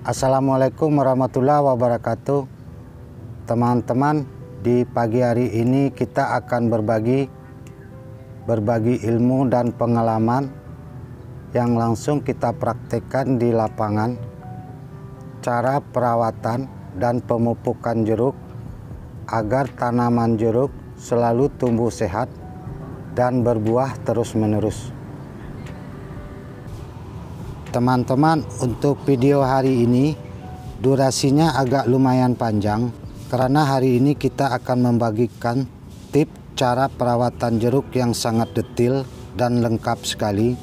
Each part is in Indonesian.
Assalamualaikum warahmatullahi wabarakatuh. Teman-teman, di pagi hari ini kita akan berbagi ilmu dan pengalaman yang langsung kita praktekkan di lapangan, cara perawatan dan pemupukan jeruk agar tanaman jeruk selalu tumbuh sehat dan berbuah terus-menerus. Teman-teman, untuk video hari ini durasinya agak lumayan panjang karena hari ini kita akan membagikan tips cara perawatan jeruk yang sangat detail dan lengkap sekali.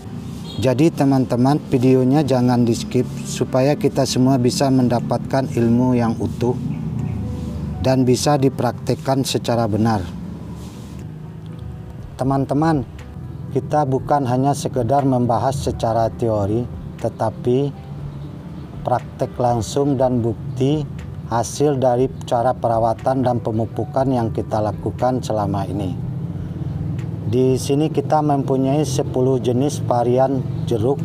Jadi teman-teman, videonya jangan di skip supaya kita semua bisa mendapatkan ilmu yang utuh dan bisa dipraktekkan secara benar. Teman-teman, kita bukan hanya sekedar membahas secara teori, tetapi praktek langsung dan bukti hasil dari cara perawatan dan pemupukan yang kita lakukan selama ini. Di sini kita mempunyai 10 jenis varian jeruk.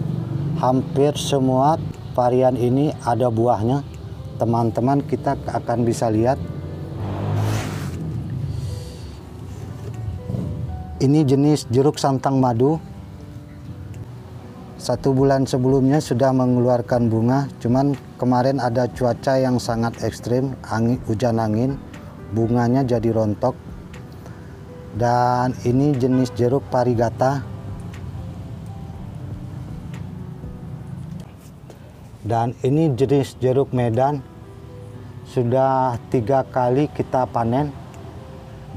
Hampir semua varian ini ada buahnya. Teman-teman, kita akan bisa lihat. Ini jenis jeruk santang madu. 1 bulan sebelumnya sudah mengeluarkan bunga, cuman kemarin ada cuaca yang sangat ekstrim, hujan angin, bunganya jadi rontok. Dan ini jenis jeruk parigata. Dan ini jenis jeruk Medan, sudah 3 kali kita panen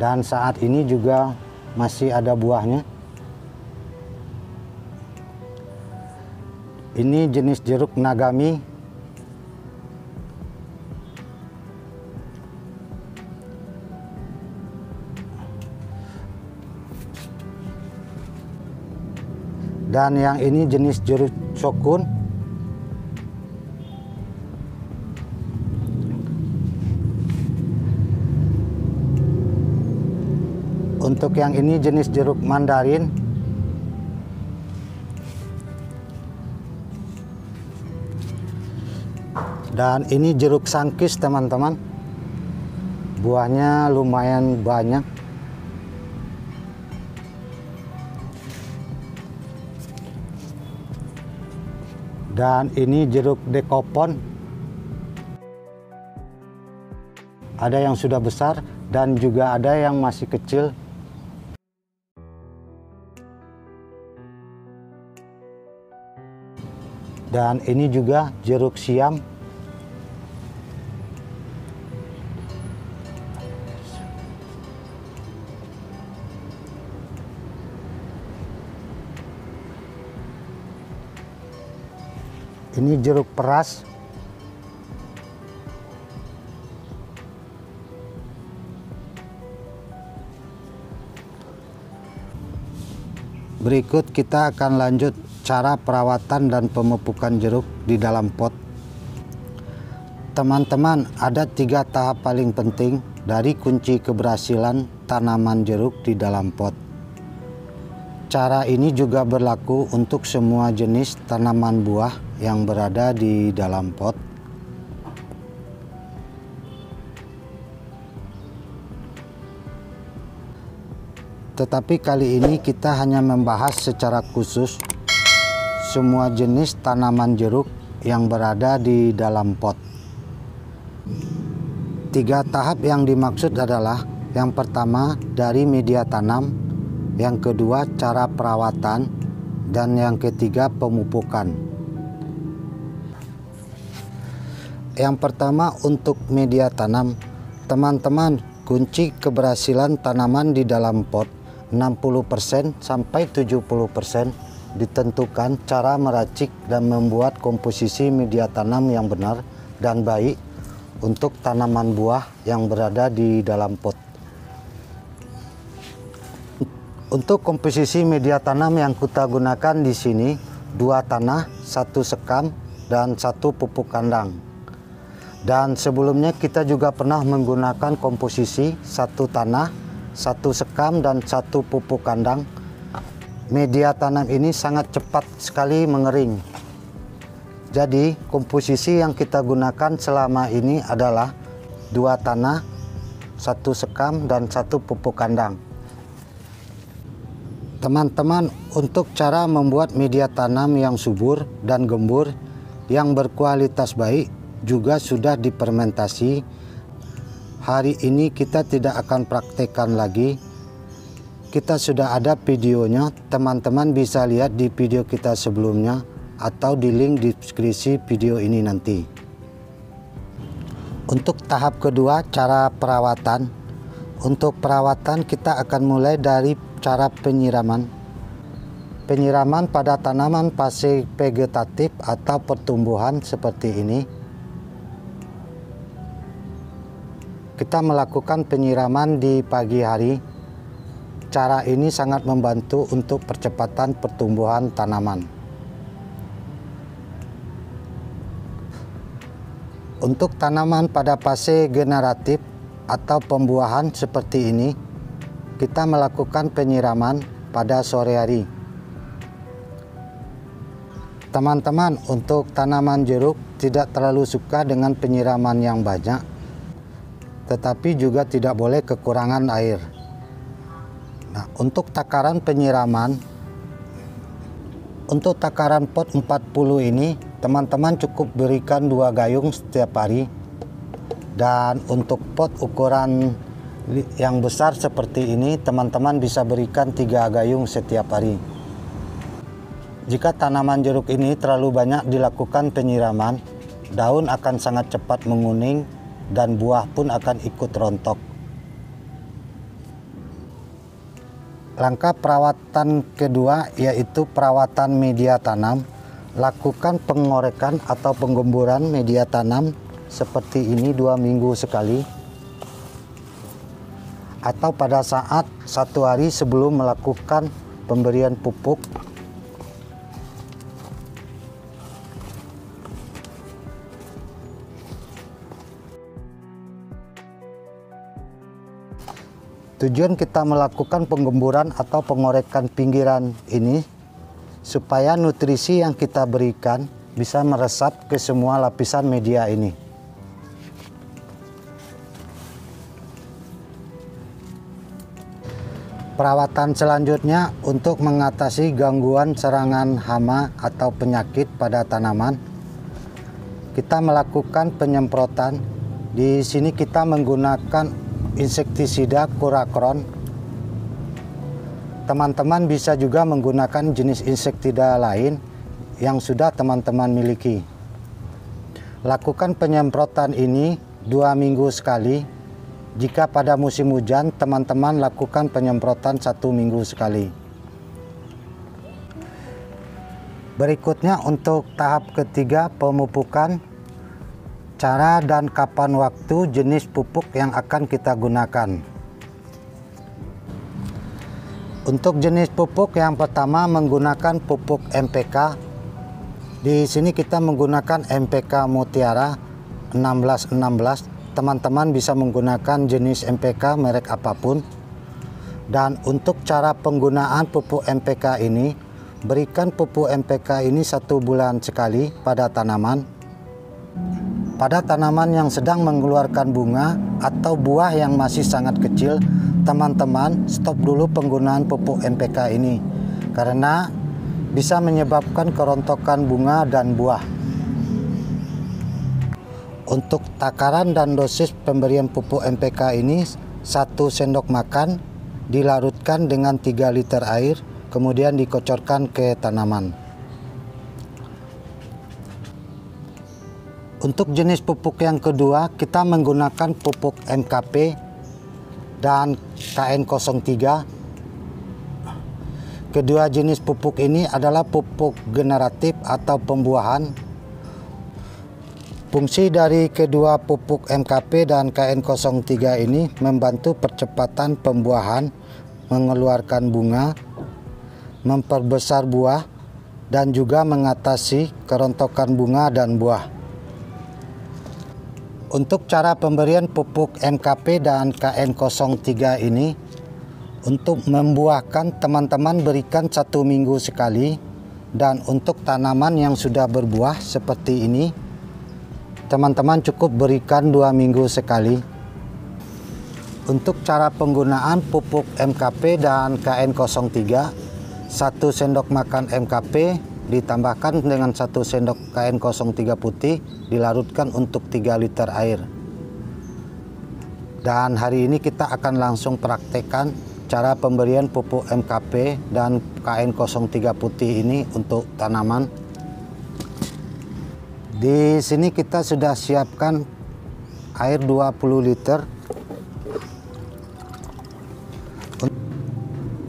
dan saat ini juga masih ada buahnya. Ini jenis jeruk Nagami. Dan yang ini jenis jeruk Shokun. Untuk yang ini jenis jeruk Mandarin. Dan ini jeruk sangkis, teman-teman. Buahnya lumayan banyak. Dan ini jeruk dekopon. Ada yang sudah besar dan juga ada yang masih kecil. Dan ini juga jeruk siam. Ini jeruk peras. Berikut kita akan lanjut cara perawatan dan pemupukan jeruk di dalam pot. Teman-teman, ada 3 tahap paling penting dari kunci keberhasilan tanaman jeruk di dalam pot. Cara ini juga berlaku untuk semua jenis tanaman buah yang berada di dalam pot. Tetapi kali ini kita hanya membahas secara khusus semua jenis tanaman jeruk yang berada di dalam pot. 3 tahap yang dimaksud adalah: yang pertama dari media tanam, yang kedua cara perawatan, dan yang ketiga pemupukan. Yang pertama untuk media tanam. Teman-teman, kunci keberhasilan tanaman di dalam pot 60% sampai 70% ditentukan cara meracik dan membuat komposisi media tanam yang benar dan baik untuk tanaman buah yang berada di dalam pot. Untuk komposisi media tanam yang kita gunakan di sini 2 tanah, 1 sekam, dan 1 pupuk kandang. Dan sebelumnya kita juga pernah menggunakan komposisi 1 tanah, 1 sekam, dan 1 pupuk kandang. Media tanam ini sangat cepat sekali mengering. Jadi komposisi yang kita gunakan selama ini adalah 2 tanah, 1 sekam, dan 1 pupuk kandang. Teman-teman, untuk cara membuat media tanam yang subur dan gembur yang berkualitas baik juga sudah dipermentasi. Hari ini kita tidak akan praktekkan lagi. Kita sudah ada videonya, teman-teman bisa lihat di video kita sebelumnya atau di link deskripsi video ini nanti. Untuk tahap kedua, cara perawatan. Untuk perawatan kita akan mulai dari cara penyiraman. Penyiraman pada tanaman fase vegetatif atau pertumbuhan seperti ini. Kita melakukan penyiraman di pagi hari. Cara ini sangat membantu untuk percepatan pertumbuhan tanaman. Untuk tanaman pada fase generatif atau pembuahan seperti ini, kita melakukan penyiraman pada sore hari. Teman-teman, untuk tanaman jeruk tidak terlalu suka dengan penyiraman yang banyak, tetapi juga tidak boleh kekurangan air. Nah, untuk takaran penyiraman, untuk takaran pot 40 ini, teman-teman cukup berikan 2 gayung setiap hari. Dan untuk pot ukuran yang besar seperti ini, teman-teman bisa berikan 3 gayung setiap hari. Jika tanaman jeruk ini terlalu banyak dilakukan penyiraman, daun akan sangat cepat menguning dan buah pun akan ikut rontok. Langkah perawatan kedua yaitu perawatan media tanam. Lakukan pengorekan atau penggemburan media tanam seperti ini 2 minggu sekali, atau pada saat 1 hari sebelum melakukan pemberian pupuk. Tujuan kita melakukan penggemburan atau pengorekan pinggiran ini supaya nutrisi yang kita berikan bisa meresap ke semua lapisan media ini. Perawatan selanjutnya untuk mengatasi gangguan serangan hama atau penyakit pada tanaman, kita melakukan penyemprotan. Di sini kita menggunakan insektisida Kurakron. Teman-teman bisa juga menggunakan jenis insektisida lain yang sudah teman-teman miliki. Lakukan penyemprotan ini 2 minggu sekali. Jika pada musim hujan, teman-teman lakukan penyemprotan 1 minggu sekali. Berikutnya untuk tahap ketiga, pemupukan. Cara dan kapan waktu jenis pupuk yang akan kita gunakan. Untuk jenis pupuk yang pertama menggunakan pupuk MPK. Di sini kita menggunakan MPK Mutiara 1616. Teman-teman bisa menggunakan jenis MPK merek apapun. Dan untuk cara penggunaan pupuk MPK ini, berikan pupuk MPK ini 1 bulan sekali pada tanaman. Pada tanaman yang sedang mengeluarkan bunga atau buah yang masih sangat kecil, teman-teman stop dulu penggunaan pupuk MPK ini karena bisa menyebabkan kerontokan bunga dan buah. Untuk takaran dan dosis pemberian pupuk MPK ini, 1 sendok makan dilarutkan dengan 3 liter air, kemudian dikocorkan ke tanaman. Untuk jenis pupuk yang kedua, kita menggunakan pupuk MKP dan KN03. Kedua jenis pupuk ini adalah pupuk generatif atau pembuahan. Fungsi dari kedua pupuk MKP dan KN03 ini membantu percepatan pembuahan, mengeluarkan bunga, memperbesar buah, dan juga mengatasi kerontokan bunga dan buah. Untuk cara pemberian pupuk MKP dan KN03 ini, untuk membuahkan teman-teman berikan 1 minggu sekali. Dan untuk tanaman yang sudah berbuah seperti ini, teman-teman cukup berikan 2 minggu sekali. Untuk cara penggunaan pupuk MKP dan KN03, 1 sendok makan MKP ditambahkan dengan 1 sendok KN03 putih, dilarutkan untuk 3 liter air. Dan hari ini kita akan langsung praktekkan cara pemberian pupuk MKP dan KN03 putih ini untuk tanaman. Di sini kita sudah siapkan air 20 liter.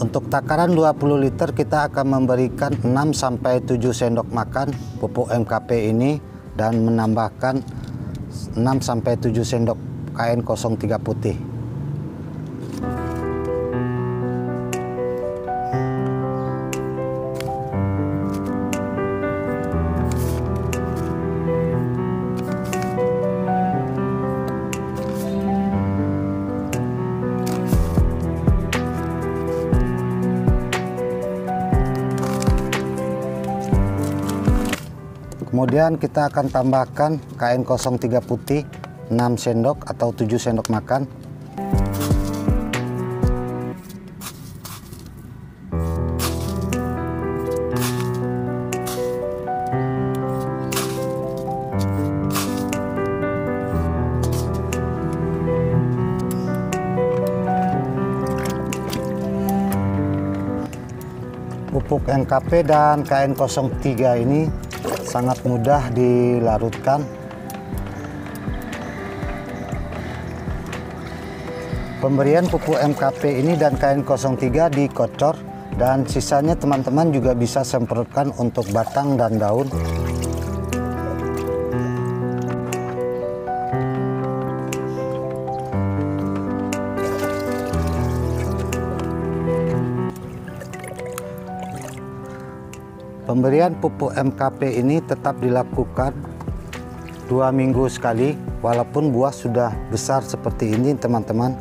Untuk takaran 20 liter kita akan memberikan 6-7 sendok makan pupuk MKP ini dan menambahkan 6-7 sendok KN03 putih. Kemudian kita akan tambahkan KN03 putih 6 sendok atau 7 sendok makan. Pupuk MKP dan KN03 ini sangat mudah dilarutkan. Pemberian pupuk MKP ini dan KN03 dikocor, dan sisanya teman-teman juga bisa semprotkan untuk batang dan daun. Pemberian pupuk MKP ini tetap dilakukan 2 minggu sekali, walaupun buah sudah besar seperti ini teman-teman.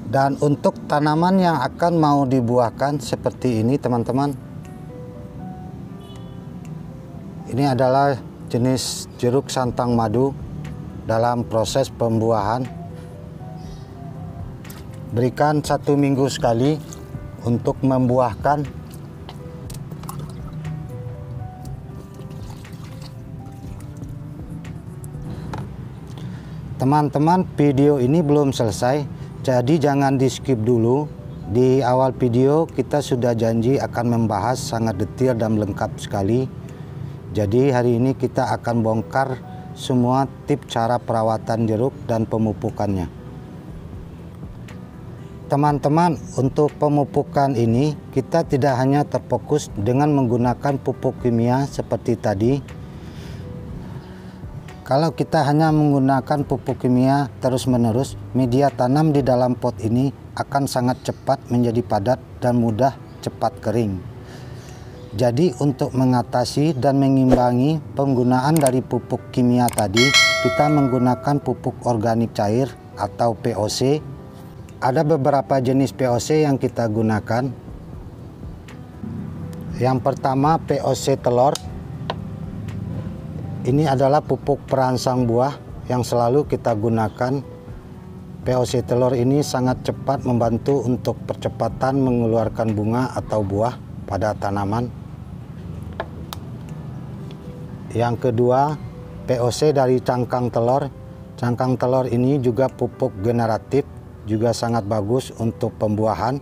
Dan untuk tanaman yang akan mau dibuahkan seperti ini teman-teman, ini adalah jenis jeruk santang madu dalam proses pembuahan. Berikan 1 minggu sekali untuk membuahkan. Teman-teman, video ini belum selesai, jadi jangan di skip dulu. Di awal video kita sudah janji akan membahas sangat detail dan lengkap sekali. Jadi hari ini kita akan bongkar semua tips cara perawatan jeruk dan pemupukannya. Teman-teman, untuk pemupukan ini kita tidak hanya terfokus dengan menggunakan pupuk kimia seperti tadi. Kalau kita hanya menggunakan pupuk kimia terus-menerus, media tanam di dalam pot ini akan sangat cepat menjadi padat dan mudah cepat kering. Jadi untuk mengatasi dan mengimbangi penggunaan dari pupuk kimia tadi, kita menggunakan pupuk organik cair atau POC. Ada beberapa jenis POC yang kita gunakan. Yang pertama POC telur. Ini adalah pupuk perangsang buah yang selalu kita gunakan. POC telur ini sangat cepat membantu untuk percepatan mengeluarkan bunga atau buah pada tanaman. Yang kedua, POC dari cangkang telur. Cangkang telur ini juga pupuk generatif, juga sangat bagus untuk pembuahan.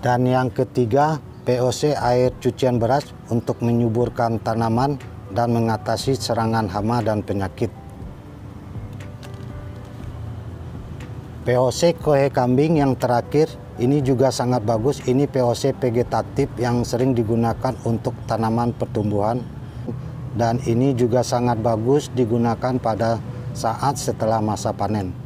Dan yang ketiga, POC air cucian beras untuk menyuburkan tanaman dan mengatasi serangan hama dan penyakit. POC kohe kambing yang terakhir ini juga sangat bagus. Ini POC vegetatif yang sering digunakan untuk tanaman pertumbuhan, dan ini juga sangat bagus digunakan pada saat setelah masa panen.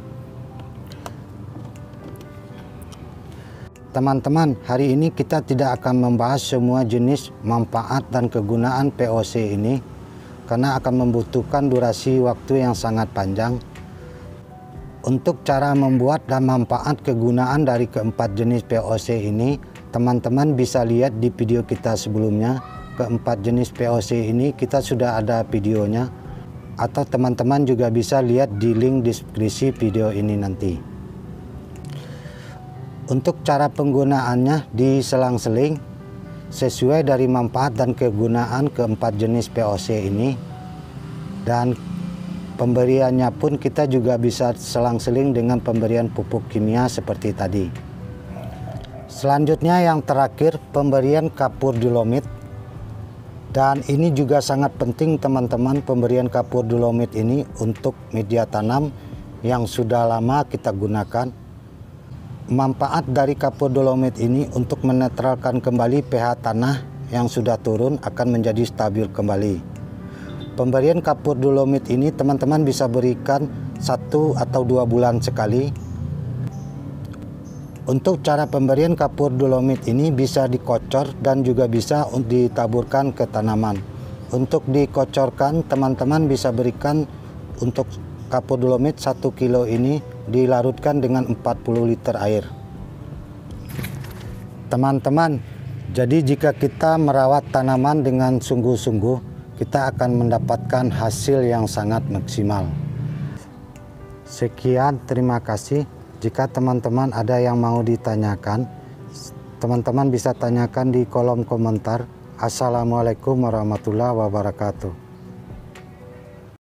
Teman-teman, hari ini kita tidak akan membahas semua jenis manfaat dan kegunaan POC ini karena akan membutuhkan durasi waktu yang sangat panjang. Untuk cara membuat dan manfaat kegunaan dari keempat jenis POC ini, teman-teman bisa lihat di video kita sebelumnya. Keempat jenis POC ini kita sudah ada videonya, atau teman-teman juga bisa lihat di link deskripsi video ini nanti. Untuk cara penggunaannya diselang-seling sesuai dari manfaat dan kegunaan keempat jenis POC ini, dan pemberiannya pun kita juga bisa selang-seling dengan pemberian pupuk kimia seperti tadi. Selanjutnya yang terakhir, pemberian kapur dolomit. Dan ini juga sangat penting teman-teman, pemberian kapur dolomit ini untuk media tanam yang sudah lama kita gunakan. Manfaat dari kapur dolomit ini untuk menetralkan kembali pH tanah yang sudah turun akan menjadi stabil kembali. Pemberian kapur dolomit ini teman-teman bisa berikan 1 atau 2 bulan sekali. Untuk cara pemberian kapur dolomit ini bisa dikocor dan juga bisa ditaburkan ke tanaman. Untuk dikocorkan, teman-teman bisa berikan untuk kapur dolomit 1 kilo ini dilarutkan dengan 40 liter air. Teman-teman, jadi jika kita merawat tanaman dengan sungguh-sungguh, kita akan mendapatkan hasil yang sangat maksimal. Sekian, terima kasih. Jika teman-teman ada yang mau ditanyakan, teman-teman bisa tanyakan di kolom komentar. Assalamualaikum warahmatullahi wabarakatuh.